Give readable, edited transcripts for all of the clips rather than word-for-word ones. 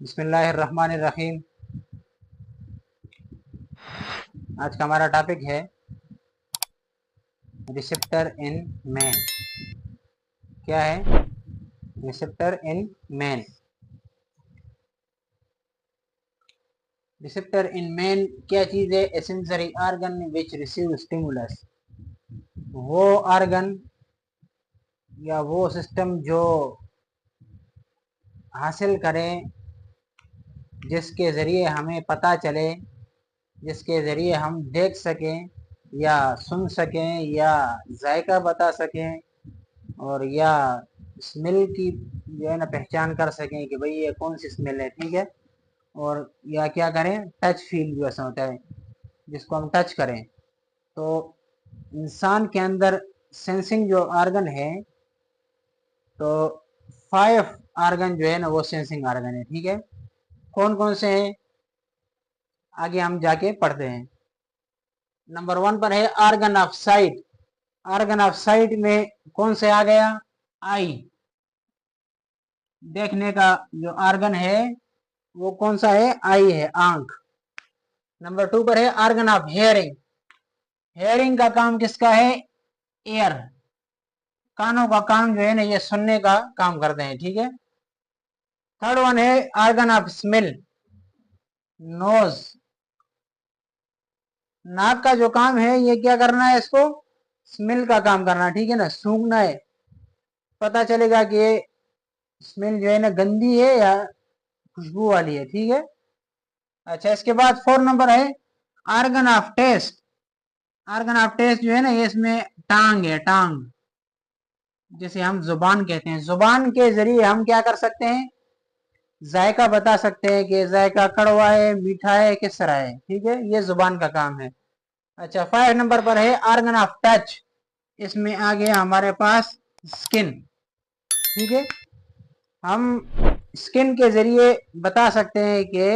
बिस्मिल्लाहिर्रहमानिर्रहीम। आज का हमारा टॉपिक है रिसेप्टर इन मैन। क्या है receptor in man? Receptor in man क्या चीज़ है? A sensory organ which receive stimulus. वो ऑर्गन या वो सिस्टम जो हासिल करें, जिसके ज़रिए हमें पता चले, जिसके ज़रिए हम देख सकें या सुन सकें या जायका बता सकें और या स्मेल की जो है ना पहचान कर सकें कि भाई ये कौन सी स्मेल है, ठीक है। और या क्या करें, टच फील जो ऐसा होता है जिसको हम टच करें। तो इंसान के अंदर सेंसिंग जो ऑर्गन है, तो 5 ऑर्गन जो है ना वो सेंसिंग ऑर्गन है, ठीक है। कौन कौन से हैं आगे हम जाके पढ़ते हैं। नंबर 1 पर है organ of site. Organ of site में कौन से आ गया? आई। देखने का जो ऑर्गन है वो कौन सा है? आई है, आंख। नंबर 2 पर है ऑर्गन ऑफ हेयरिंग। हेयरिंग का काम किसका है? एयर। कानों का काम जो है ना ये सुनने का काम करते हैं, ठीक है। थर्ड वन है ऑर्गन ऑफ स्मेल, नोज। नाक का जो काम है ये क्या करना है? इसको स्मेल का काम करना, ठीक है ना, सूंघना है। पता चलेगा कि ये स्मेल जो है ना गंदी है या खुशबू वाली है, ठीक है। अच्छा, इसके बाद 4 नंबर है organ of taste. Organ of taste जो है ना ये इसमें टांग है, टांग जिसे हम जुबान कहते हैं। जुबान के जरिए हम क्या कर सकते हैं? जायका बता सकते हैं कि जायका कड़वा है, मीठा है, किस तरह है, ठीक है। ये जुबान का काम है। अच्छा, 5 नंबर पर है ऑर्गन ऑफ टच। इसमें आ गया हमारे पास स्किन, ठीक है। हम स्किन के जरिए बता सकते हैं कि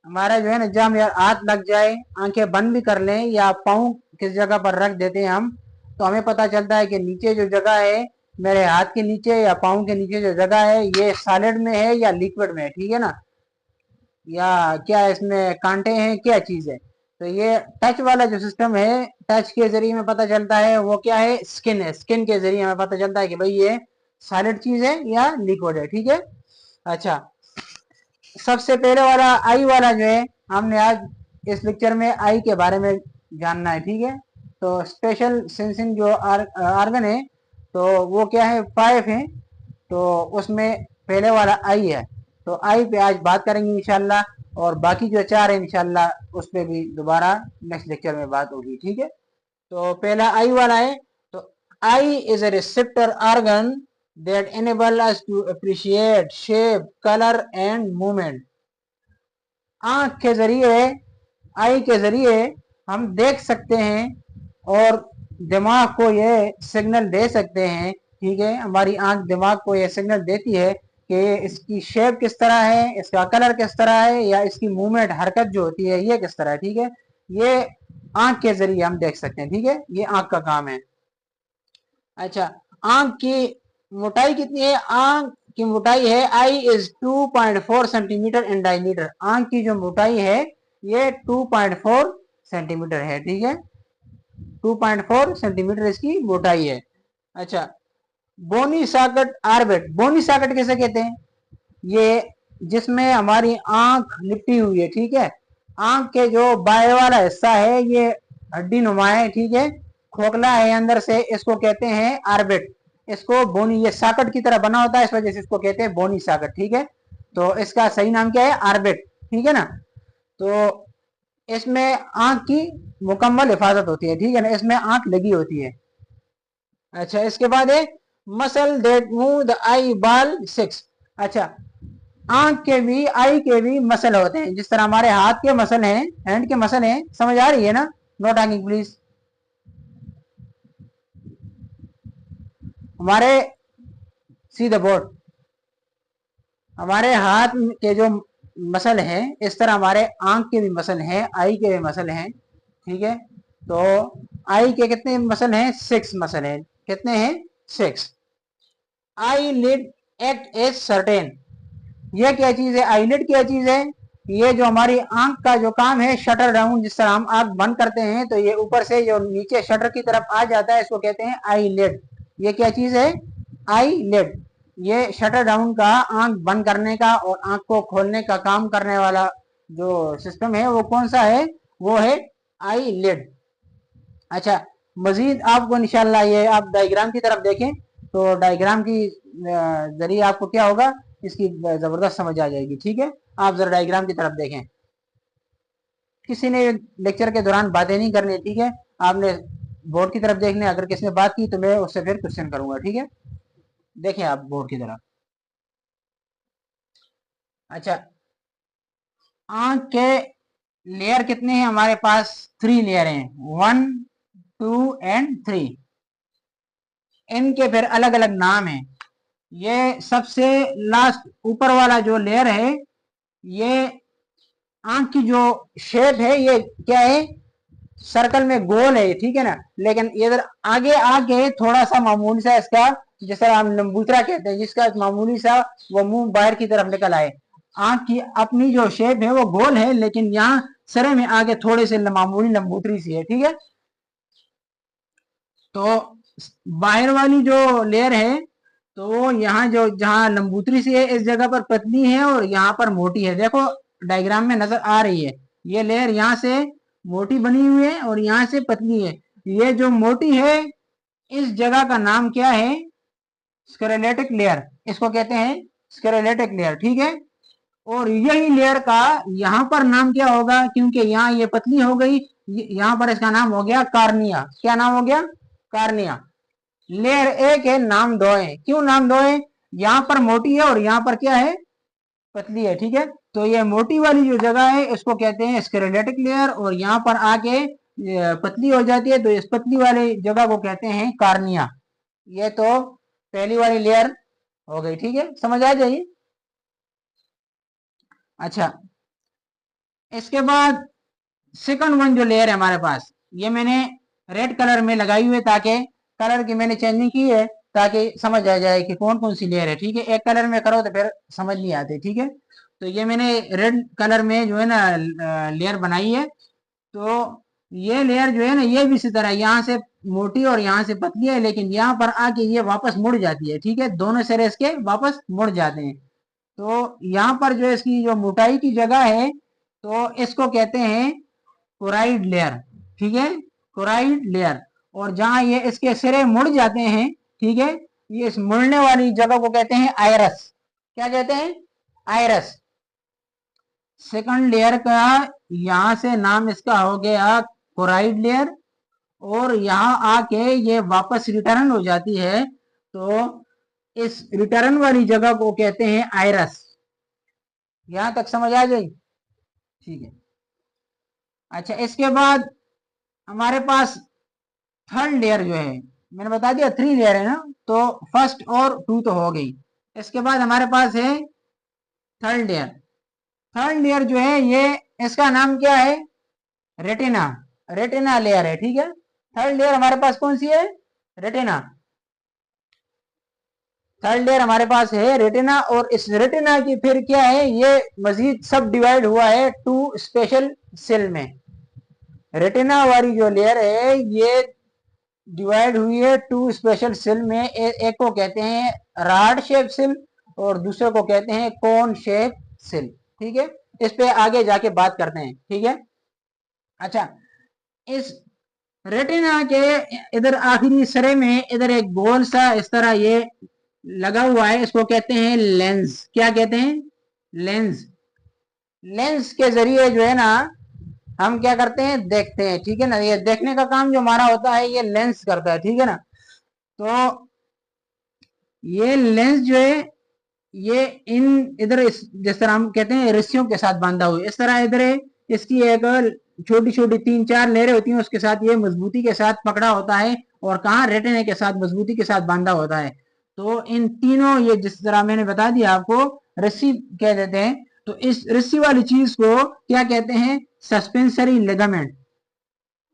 हमारा जो है ना जब यार हाथ लग जाए, आंखें बंद भी कर लें या पाँव किस जगह पर रख देते हैं हम, तो हमें पता चलता है कि नीचे जो जगह है, मेरे हाथ के नीचे या पाँव के नीचे जो जगह है ये सॉलिड में है या लिक्विड में है, ठीक है ना, या क्या इसमें कांटे हैं, क्या चीज है। तो ये टच वाला जो सिस्टम है, टच के जरिए में पता चलता है वो क्या है? स्किन है। स्किन के जरिए हमें पता चलता है कि भाई ये सॉलिड चीज है या लिक्विड है, ठीक है। अच्छा, सबसे पहले वाला आई वाला जो है, हमने आज इस लेक्चर में आई के बारे में जानना है, ठीक है। तो स्पेशल सेंसिंग जो ऑर्गन है, तो वो क्या है? 5 है। तो उसमें पहले वाला आई है, तो आई पे आज बात करेंगे इंशाल्लाह, और बाकी जो 4 है इंशाल्लाह उस पे भी दोबारा नेक्स्ट लेक्चर में बात होगी, ठीक है। तो पहला आई वाला है। तो eye is a receptor organ that enable us to appreciate shape, color and movement। आंख के जरिए, आई के जरिए हम देख सकते हैं और दिमाग को ये सिग्नल दे सकते हैं, ठीक है। हमारी आंख दिमाग को ये सिग्नल देती है कि इसकी शेप किस तरह है, इसका कलर किस तरह है, या इसकी मूवमेंट, हरकत जो होती है ये किस तरह है, ठीक है। ये आंख के जरिए हम देख सकते हैं, ठीक है। ये आंख का काम है। अच्छा, आंख की मोटाई कितनी है? आंख की मोटाई है, I is 2.4 centimetre in diameter. आंख की जो मोटाई है ये 2.4 सेंटीमीटर है, ठीक है। 2.4 सेंटीमीटर इसकी मोटाई है। अच्छा, बोनी साकट आर्बिट। बोनी साकट किसे कहते हैं? ये जिसमें हमारी आंख लिपटी हुई है, ठीक है। आंख के जो बाएं वाला हिस्सा है ये हड्डी नुमा है, ठीक है, खोखला है अंदर से, इसको कहते हैं आर्बिट। इसको बोनी, ये साकट की तरह बना होता है, इस वजह से इसको कहते हैं बोनी साकट, ठीक है। तो इसका सही नाम क्या है? आर्बिट, ठीक है ना। तो इसमें आंख की मुकम्मल हिफाजत होती है, ठीक है ना, इसमें आंख लगी होती है। अच्छा, इसके बाद है muscle that move the eye ball 6। अच्छा, आंख के भी, आई के भी मसल होते हैं, जिस तरह हमारे हाथ के मसल हैं, हैंड के मसल हैं, समझ आ रही है ना? Know talking please. हमारे सी द बोर्ड, हमारे हाथ के जो मसल हैं, इस तरह हमारे आंख के भी मसल हैं, आई के भी मसल हैं, ठीक है। तो आई के कितने मसल हैं? 6 मसल हैं। कितने हैं? 6। Eyelid act as curtain. ये क्या चीज है, आईलिड क्या चीज है, ये जो हमारी आंख का जो काम है, शटर डाउन, जिस तरह हम आंख बंद करते हैं तो ये ऊपर से जो नीचे शटर की तरफ आ जाता है, इसको कहते हैं आईलिड। ये क्या चीज है, आईलिड। ये शटर डाउन का, आंख बंद करने का और आंख को खोलने का काम करने वाला जो सिस्टम है वो कौन सा है, वो है आईलिड। अच्छा, मजीद आपको इंशाल्लाह ये आप डायग्राम की तरफ देखें तो डायग्राम की जरिए आपको क्या होगा, इसकी जबरदस्त समझ आ जाएगी। ठीक है, आप जरा डायग्राम की तरफ देखें। किसी ने लेक्चर के दौरान बातें नहीं करनी, ठीक है, आपने बोर्ड की तरफ देखने, अगर किसी ने बात की तो मैं उससे फिर क्वेश्चन करूंगा। ठीक है, देखें आप बोर्ड की तरफ। अच्छा, आंख के लेयर कितने हैं हमारे पास, 3 लेयर हैं, 1 2 एंड 3। इनके फिर अलग अलग नाम है। ये सबसे लास्ट ऊपर वाला जो लेयर है, ये आंख की जो शेप है ये क्या है, सर्कल में गोल है, ठीक है ना। लेकिन इधर आगे आगे थोड़ा सा मामूली सा इसका, जैसे हम लंबूतरा कहते हैं, जिसका मामूली सा वो मुंह बाहर की तरफ निकल आए। आंख की अपनी जो शेप है वो गोल है, लेकिन यहाँ सरे में आगे थोड़े से मामूली लंबूतरी सी है। ठीक है, तो बाहर वाली जो लेयर है, तो यहाँ जो जहाँ लंबूतरी सी है इस जगह पर पतली है और यहाँ पर मोटी है। देखो डायग्राम में नजर आ रही है, ये लेयर यहाँ से मोटी बनी हुई है और यहाँ से पतली है। ये जो मोटी है इस जगह का नाम क्या है, स्क्लेरोटिक लेयर, इसको कहते हैं स्क्लेरोटिक लेयर। ठीक है, और यही लेयर का यहाँ पर नाम क्या होगा, क्योंकि यहाँ ये पतली हो गई, यहाँ पर इसका नाम हो गया कार्निया। क्या नाम हो गया, कार्निया। लेयर एक है, नाम दो है। क्यों नाम दो है, यहाँ पर मोटी है और यहाँ पर क्या है, पतली है। ठीक है, तो ये मोटी वाली जो जगह है इसको कहते हैं स्क्लेरोटिक लेयर, और यहाँ पर आके पतली हो जाती है तो इस पतली वाली जगह को कहते हैं कार्निया। ये तो पहली वाली लेयर हो गई। ठीक है, समझ आ जाइए। अच्छा, इसके बाद सेकंड वन जो लेयर है हमारे पास, ये मैंने रेड कलर में लगाई हुई है, ताकि कलर की मैंने चेंजिंग की है ताकि समझ आ जाए कि कौन कौन सी लेयर है। ठीक है, एक कलर में करो तो फिर समझ नहीं आती। ठीक है, तो ये मैंने रेड कलर में जो है ना लेयर बनाई है। तो ये लेयर जो है ना, ये भी इसी तरह यहाँ से मोटी और यहाँ से पतली है, लेकिन यहाँ पर आके ये वापस मुड़ जाती है। ठीक है, दोनों सिरे इसके वापस मुड़ जाते हैं। तो यहाँ पर जो इसकी जो मोटाई की जगह है, तो इसको कहते हैं कोराइड लेयर। ठीक है, कोराइड लेयर। और जहां ये इसके सिरे मुड़ जाते हैं, ठीक है, ये इस मुड़ने वाली जगह को कहते हैं आयरस। क्या कहते हैं, आयरस। सेकंड लेयर का यहां से नाम इसका हो गया कोराइड लेयर, और यहाँ आके ये वापस रिटर्न हो जाती है, तो इस रिटर्न वाली जगह को कहते हैं आयरस। यहां तक समझ आ जाए, ठीक है। अच्छा, इसके बाद हमारे पास थर्ड लेयर जो है, मैंने बता दिया 3 लेयर है ना, तो फर्स्ट और 2 तो हो गई। इसके बाद हमारे पास है थर्ड लेयर। थर्ड लेयर जो है ये, इसका नाम क्या है, रेटिना। रेटिना लेयर है। ठीक है, थर्ड लेयर हमारे पास कौन सी है, रेटिना। थर्ड लेयर हमारे पास है रेटिना, और इस रेटिना की फिर क्या है, ये मजीद सब डिवाइड हुआ है 2 स्पेशल सेल में। रेटिना वाली जो लेयर है ये डिवाइड हुई है 2 स्पेशल सेल में। एक को कहते हैं राड शेप सेल और दूसरे को कहते हैं कोन शेप सेल। ठीक है, इस पे आगे जाके बात करते हैं। ठीक है, अच्छा, इस रेटिना के इधर आखिरी सरे में इधर एक गोल सा इस तरह ये लगा हुआ है, इसको कहते हैं लेंस। क्या कहते हैं, लेंस। लेंस के जरिए जो है ना हम क्या करते हैं, देखते हैं। ठीक है ना, ये देखने का काम जो हमारा होता है ये लेंस करता है। ठीक है ना, तो ये लेंस जो है ये इन इधर जिस तरह हम कहते हैं रस्सियों के साथ बांधा हुआ है, इस तरह इधर है, इसकी एक छोटी छोटी 3-4 लेयरें होती हैं, उसके साथ ये मजबूती के साथ पकड़ा होता है, और कहाँ, रेटिना के साथ मजबूती के साथ बांधा होता है। तो इन तीनों, ये जिस तरह मैंने बता दिया आपको, रस्सी कह देते हैं। तो इस रस्सी वाली चीज को क्या कहते हैं, सस्पेंसरी लिगामेंट।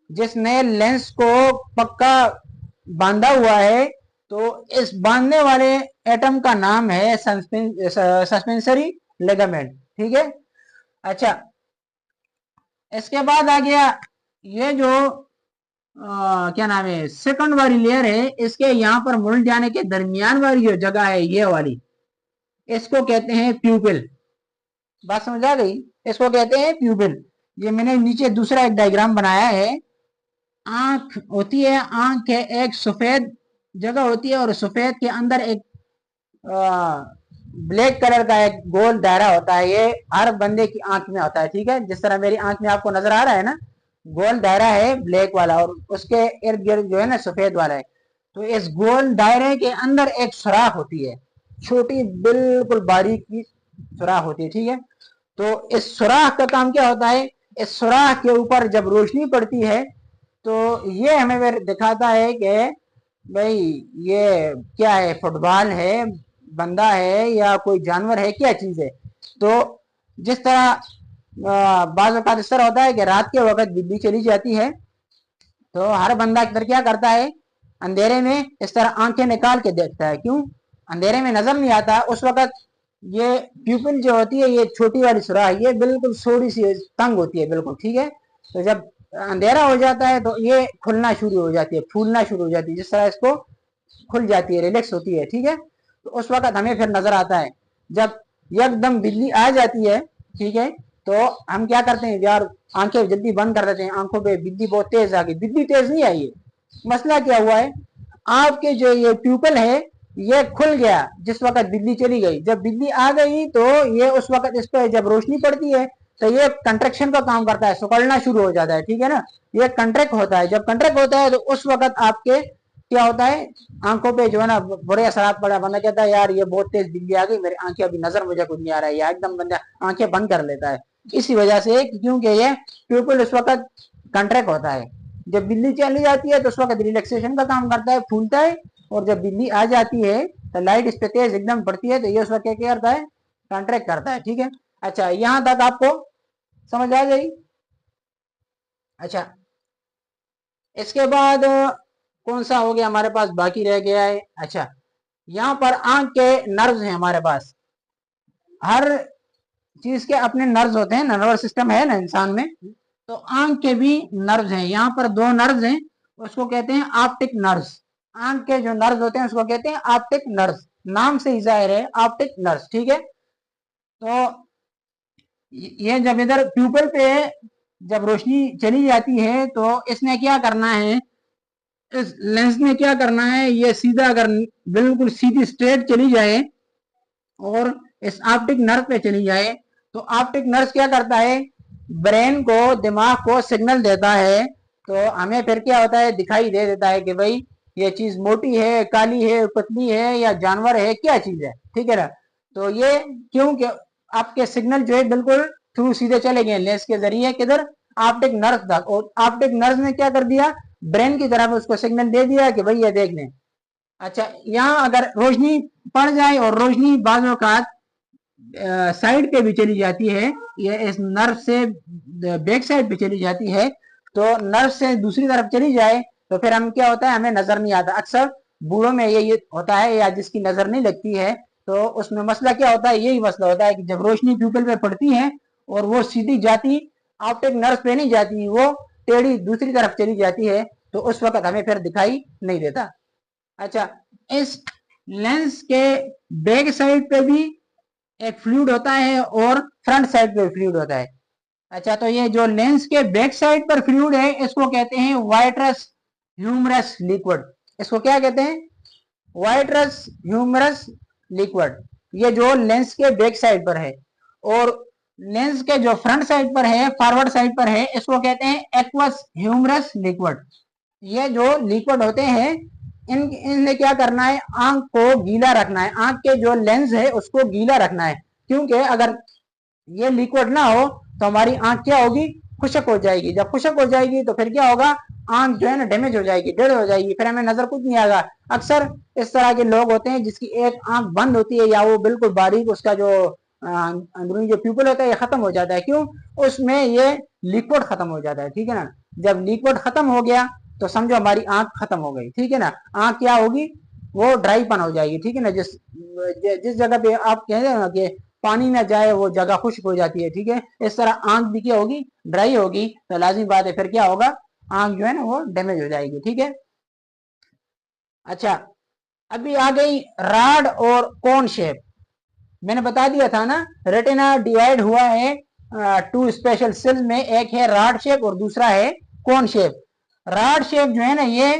जिसने लेंस को पक्का बांधा हुआ है, तो इस बांधने वाले एटम का नाम है सस्पेंसरी लेगामेंट, ठीक है। अच्छा, इसके बाद आ गया ये जो क्या नाम है, सेकंड वाली लेयर है, इसके यहाँ पर मुड़ जाने के दरमियान वाली जो जगह है ये वाली, इसको कहते हैं प्यूपिल। बात समझ आ गई? इसको कहते हैं प्यूपिल। ये मैंने नीचे दूसरा एक डायग्राम बनाया है। आंख होती है, आंख है एक सफेद जगह होती है, और सफेद के अंदर एक ब्लैक कलर का एक गोल दायरा होता है। ये हर बंदे की आंख में होता है, ठीक है। जिस तरह मेरी आंख में आपको नजर आ रहा है ना, गोल दायरा है ब्लैक वाला, और उसके इर्द गिर्द जो है ना सफेद वाला है। तो इस गोल दायरे के अंदर एक सुराख होती है, छोटी बिल्कुल बारीक की सुराख होती है, ठीक है। तो इस सुराख का काम क्या होता है, इस सुराख के ऊपर जब रोशनी पड़ती है तो ये हमें फिर दिखाता है कि भाई ये क्या है, फुटबॉल है, बंदा है, या कोई जानवर है, क्या चीज है। तो जिस तरह बाज़ औक़ात इस तरह होता है कि रात के वक्त बिजली चली जाती है, तो हर बंदा इधर क्या करता है, अंधेरे में इस तरह आंखें निकाल के देखता है। क्यों? अंधेरे में नजर नहीं आता उस वक्त। ये प्यूपिल जो होती है, ये छोटी वाली सुराख, ये बिल्कुल थोड़ी सी तंग होती है, बिल्कुल, ठीक है। तो जब अंधेरा हो जाता है तो ये खुलना शुरू हो जाती है, फूलना शुरू हो जाती है, जिस तरह इसको खुल जाती है, रिलैक्स होती है, ठीक है। तो उस वक्त हमें फिर नजर आता है। जब एकदम बिजली आ जाती है, ठीक है, तो हम क्या करते हैं यार, आंखें जल्दी बंद कर देते हैं। आंखों पे बिजली बहुत तेज आ गई, बिजली तेज नहीं आई है। मसला क्या हुआ है, आपके जो ये प्यूपल है ये खुल गया जिस वक्त बिजली चली गई। जब बिजली आ गई तो ये उस वक्त इस पर जब रोशनी पड़ती है तो ये कंट्रैक्शन का काम करता है, सिकुड़ना शुरू हो जाता है, ठीक है ना। ये कंट्रैक्ट होता है। जब कंट्रैक्ट होता है तो उस वक्त आपके क्या होता है, आंखों पे जो है ना बुरे असरात पड़ा। बंदा कहता है यार ये बहुत तेज बिजली आ गई, मेरी आंखें अभी नजर मुझे कुछ नहीं आ रहा है, या एकदम बंदा आंखें बंद कर लेता है। इसी वजह से, क्योंकि ये प्यूपिल उस वक्त कंट्रैक्ट होता है। जब बिजली चली जाती है तो उस वक्त रिलैक्सेशन का काम करता है, फूलता है। और जब बिजली आ जाती है तो लाइट इस पे तेज एकदम पड़ती है, तो ये उस वक्त क्या करता है, कंट्रैक्ट करता है, ठीक है। अच्छा, यहां तक आपको समझ आ गई? अच्छा, इसके बाद कौन सा हो गया हमारे पास, बाकी रह गया है। अच्छा, यहाँ पर आंख के नर्व्स हैं हमारे पास। हर चीज के अपने नर्व्स होते हैं, नर्वस सिस्टम है ना इंसान में। तो आंख के भी नर्व्स हैं। यहाँ पर दो नर्व्स हैं, उसको कहते हैं ऑप्टिक नर्व्स। आंख के जो नर्व्स होते हैं उसको कहते हैं ऑप्टिक नर्व्स। नाम से ही जाहिर है, ऑप्टिक नर्व्स, ठीक है। तो ये जब इधर प्यूपल पे जब रोशनी चली जाती है तो इसने क्या करना है, इस लेंस ने क्या करना है, ये सीधा अगर बिल्कुल सीधी स्ट्रेट चली जाए और इस ऑप्टिक नर्व पे चली जाए, तो ऑप्टिक नर्व क्या करता है, ब्रेन को, दिमाग को सिग्नल देता है। तो हमें फिर क्या होता है, दिखाई दे देता है कि भाई ये चीज मोटी है, काली है, पतली है, या जानवर है, क्या चीज है, ठीक है ना। तो ये क्योंकि आपके सिग्नल जो है बिल्कुल थ्रू सीधे चले गए लेंस के जरिए किधर, ऑप्टिक नर्व तक। और ऑप्टिक नर्व ने क्या कर दिया, ब्रेन की तरफ उसको सिग्नल दे दिया कि भाई ये देख लें। अच्छा, यहाँ अगर रोशनी पड़ जाए और रोशनी बाज़ औक़ात साइड पे भी चली जाती है, ये इस नर्व से बैक साइड पे चली जाती है, तो नर्व से दूसरी तरफ चली जाए तो फिर हम क्या होता है, हमें नजर नहीं आता। अक्सर बूढ़ों में ये होता है, या जिसकी नजर नहीं लगती है, तो उसमें मसला क्या होता है, यही मसला होता है कि जब रोशनी प्यूपिल पे पड़ती है और वो सीधी जाती ऑप्टिक नर्व पे नहीं जाती, वो टेढ़ी दूसरी तरफ चली जाती है, तो उस वक्त हमें फिर दिखाई नहीं देता। अच्छा, इस लेंस के बैक साइड पे भी एक फ्लूइड होता है और फ्रंट साइड पे फ्लूइड होता है। अच्छा, तो ये जो लेंस के बैक साइड पर फ्लूइड है इसको कहते हैं वाइट्रस ह्यूमरस लिक्विड। इसको क्या कहते हैं, वाइट्रस ह्यूमरस लिक्विड। ये जो लेंस के बैक साइड पर है। और लेंस के जो फ्रंट साइड पर है, फॉरवर्ड साइड पर है, इसको कहते हैं एक्वस ह्यूमरस लिक्विड। ये जो लिक्विड होते हैं इनने क्या करना है, आंख को गीला रखना है, आंख के जो लेंस है उसको गीला रखना है। क्योंकि अगर ये लिक्विड ना हो तो हमारी आंख क्या होगी, खुशक हो जाएगी। जब खुशक हो जाएगी तो फिर क्या होगा, आंख जो है ना डैमेज हो जाएगी, डेड हो जाएगी, फिर हमें नजर कुछ नहीं आएगा। अक्सर इस तरह के लोग होते हैं जिसकी एक आंख बंद होती है, या वो बिल्कुल बारीक, उसका जो अंदरूनी जो प्यूपल होता है ये खत्म हो जाता है। क्यों? उसमें ये लिक्विड खत्म हो जाता है, ठीक है ना। जब लिक्विड खत्म हो गया तो समझो हमारी आंख खत्म हो गई, ठीक है ना। आंख क्या होगी, वो ड्राईपन हो जाएगी, ठीक है ना। जिस जिस जगह पे आप कह रहे हो ना कि पानी ना जाए वो जगह खुश्क हो जाती है, ठीक है। इस तरह आंख भी क्या होगी, ड्राई होगी, तो लाजिमी बात है फिर क्या होगा, आंख जो है ना वो डैमेज हो जाएगी, ठीक है। अच्छा, अभी आ गई रॉड और कोन शेप। मैंने बता दिया था ना, रेटिना डिवाइड हुआ है टू स्पेशल सेल्स में, एक है रॉड शेप और दूसरा है कोन शेप। रॉड शेप जो है ना ये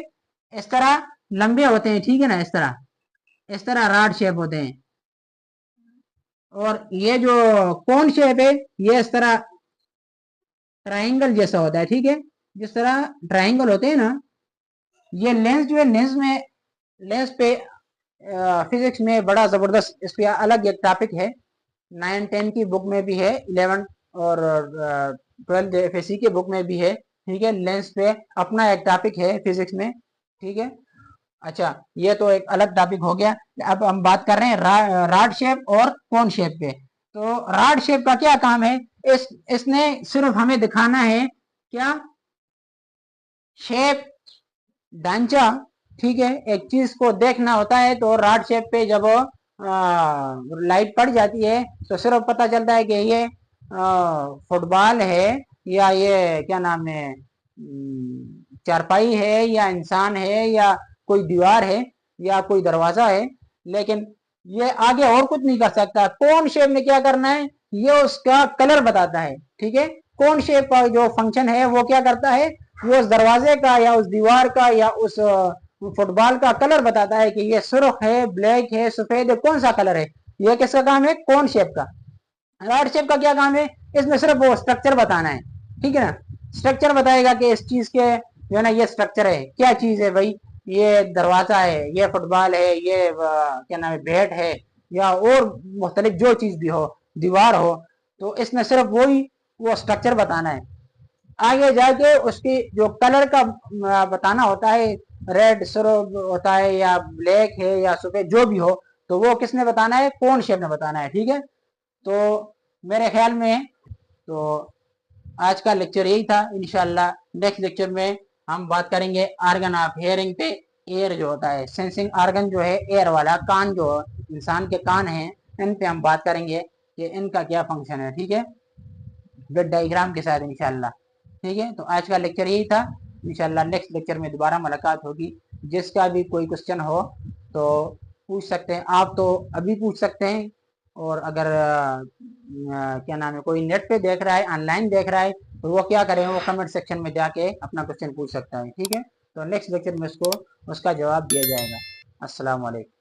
इस तरह लंबे होते हैं, ठीक है ना, इस तरह रॉड शेप होते हैं। और ये जो कोन शेप है ये इस तरह ट्राइंगल जैसा होता है, ठीक है। जिस तरह ट्राइंगल होते हैं ना, ये लेंस जो है, लेंस पे फिजिक्स में बड़ा जबरदस्त, इस पे अलग एक टॉपिक है, 9-10 की बुक में भी है, 11 और 12 एफएससी के बुक में भी है, ठीक है। लेंस पे अपना एक टॉपिक है फिजिक्स में, ठीक है। अच्छा, ये तो एक अलग टॉपिक हो गया। अब हम बात कर रहे हैं रॉड शेप और कोन शेप पे। तो रॉड शेप का क्या काम है, इसने सिर्फ हमें दिखाना है क्या, शेप, ढांचा, ठीक है। एक चीज को देखना होता है तो रॉड शेप पे जब लाइट पड़ जाती है तो सिर्फ पता चलता है कि ये फुटबॉल है, या ये क्या नाम है, चारपाई है, या इंसान है, या कोई दीवार है, या कोई दरवाजा है, लेकिन ये आगे और कुछ नहीं कर सकता। कौन शेप में क्या करना है, ये उसका कलर बताता है, ठीक है। कौन शेप का जो फंक्शन है वो क्या करता है, वो उस दरवाजे का या उस दीवार का या उस फुटबॉल का कलर बताता है कि ये सुर्ख है, ब्लैक है, सफेद है, कौन सा कलर है। ये किसका काम है, कौन शेप का। रॉड शेप का क्या काम है, इसमें सिर्फ वो स्ट्रक्चर बताना है, ठीक है ना। स्ट्रक्चर बताएगा कि इस चीज के जो है ना ये स्ट्रक्चर है, क्या चीज है भाई, ये दरवाजा है, ये फुटबॉल है, ये क्या नाम है, बैट है, या और मुख्तलिफ जो चीज भी हो, दीवार हो, तो इसमें सिर्फ वही वो स्ट्रक्चर बताना है। आगे जाके उसकी जो कलर का बताना होता है, रेड सिर्फ होता है या ब्लैक है या सफेद, जो भी हो, तो वो किसने बताना है, कौन शेप ने बताना है, ठीक है। तो मेरे ख्याल में तो आज का लेक्चर यही था। इंशाल्लाह नेक्स्ट लेक्चर में हम बात करेंगे आर्गन ऑफ हेयरिंग पे। एयर जो होता है, सेंसिंग आर्गन जो है, एयर वाला कान, जो इंसान के कान हैं, इन पे हम बात करेंगे कि इनका क्या फंक्शन है, ठीक है, विद डायग्राम के साथ इंशाल्लाह, ठीक है। तो आज का लेक्चर यही था। इंशाल्लाह नेक्स्ट लेक्चर में दोबारा मुलाकात होगी। जिसका भी कोई क्वेश्चन हो तो पूछ सकते हैं, आप तो अभी पूछ सकते हैं, और अगर क्या नाम है, कोई नेट पे देख रहा है, ऑनलाइन देख रहा है, तो वो क्या करें, वो कमेंट सेक्शन में जाके अपना क्वेश्चन पूछ सकता है, ठीक है। तो नेक्स्ट लेक्चर में उसको उसका जवाब दिया जाएगा। अस्सलाम वालेकुम।